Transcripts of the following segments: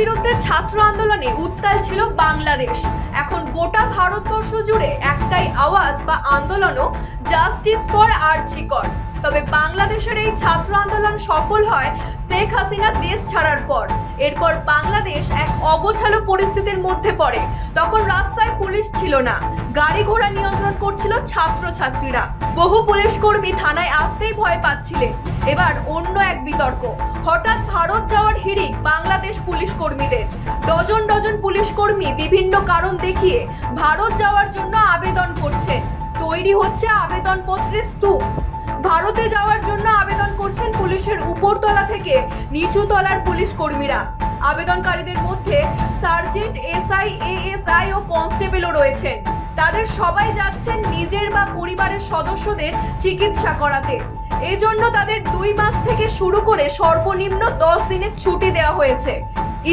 বিরুদ্ধে ছাত্র আন্দোলনে উত্তাল ছিল বাংলাদেশ। এখন গোটা ভারতবর্ষ জুড়ে একটাই আওয়াজ বা আন্দোলনও, জাস্টিস ফর আরজি কর। তবে বাংলাদেশের এই ছাত্র আন্দোলন সফল হয় শেখ হাসিনা দেশ ছাড়ার পর। এরপর বাংলাদেশ এক অগোছালো পরিস্থিতির মধ্যে পড়ে। তখন রাস্তায় পুলিশ ছিল না, গাড়ি ঘোড়া নিয়ন্ত্রণ করছিল ছাত্রছাত্রীরা। বহু পুলিশ কর্মী থানায় আসতেই ভয় পাচ্ছিলেন। এবার অন্য এক বিতর্ক। হঠাৎ ভারত যাওয়ার হিড়িক বাংলাদেশ পুলিশ কর্মীদের। ডজন ডজন পুলিশ কর্মী বিভিন্ন কারণ দেখিয়ে ভারত যাওয়ার জন্য আবেদন করছেন। তৈরি হচ্ছে আবেদনপত্রের স্তূপ। ভারতে যাওয়ার জন্য আবেদন করছেন পুলিশের উপরতলা থেকে নিচু তলার পুলিশ কর্মীরা। আবেদনকারীদের মধ্যে সার্জেন্ট, এসআই, এএসআই ও কনস্টেবলও রয়েছেন। তাদের সবাই যাচ্ছেন নিজের বা পরিবারের সদস্যদের চিকিৎসা করাতে। এজন্য তাদের 2 মাস থেকে শুরু করে সর্বনিম্ন 10 দিনের ছুটি দেওয়া হয়েছে।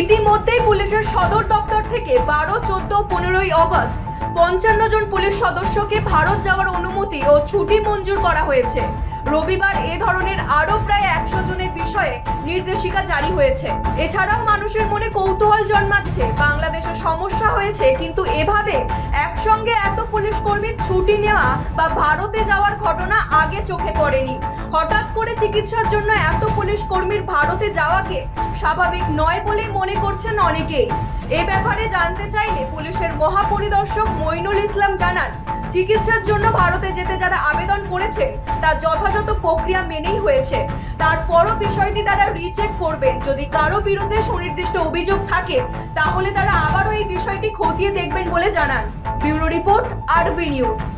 ইতিমধ্যেই পুলিশের সদর দপ্তর থেকে 12, 14, 15ই অগস্ট 55 জন পুলিশ সদস্যকে ভারত যাওয়ার অনুমতি ও ছুটি মঞ্জুর করা হয়েছে। রবিবার এ ধরনের আরো প্রায় 100 জনের বিষয়ে নির্দেশিকা জারি হয়েছে। এছাড়াও মানুষের মনে কৌতূহল জন্মাচ্ছে, বাংলাদেশে সমস্যা হয়েছে, কিন্তু এভাবে একসঙ্গে এত পুলিশ কর্মীর ছুটি নেওয়া বা ভারতে যাওয়ার ঘটনা আগে চোখে পড়েনি। হঠাৎ করে চিকিৎসার জন্য এত পুলিশ কর্মীর ভারতে যাওয়াকে স্বাভাবিক নয় বলে মনে করছেন অনেকেই। এ ব্যাপারে জানতে চাইলে পুলিশের মহাপরিদর্শক মইনুল ইসলাম জানান, চিকিৎসার জন্য ভারতে যেতে যারা আবেদন করেছেন তা যথাযথ প্রক্রিয়া মেনেই হয়েছে। তারপরও বিষয়টি তারা রিচেক করবেন। যদি কারো বিরুদ্ধে সুনির্দিষ্ট অভিযোগ থাকে তাহলে তারা আবারও এই বিষয়টি খতিয়ে দেখবেন বলে জানান। ব্যুরো রিপোর্ট, আরবি নিউজ।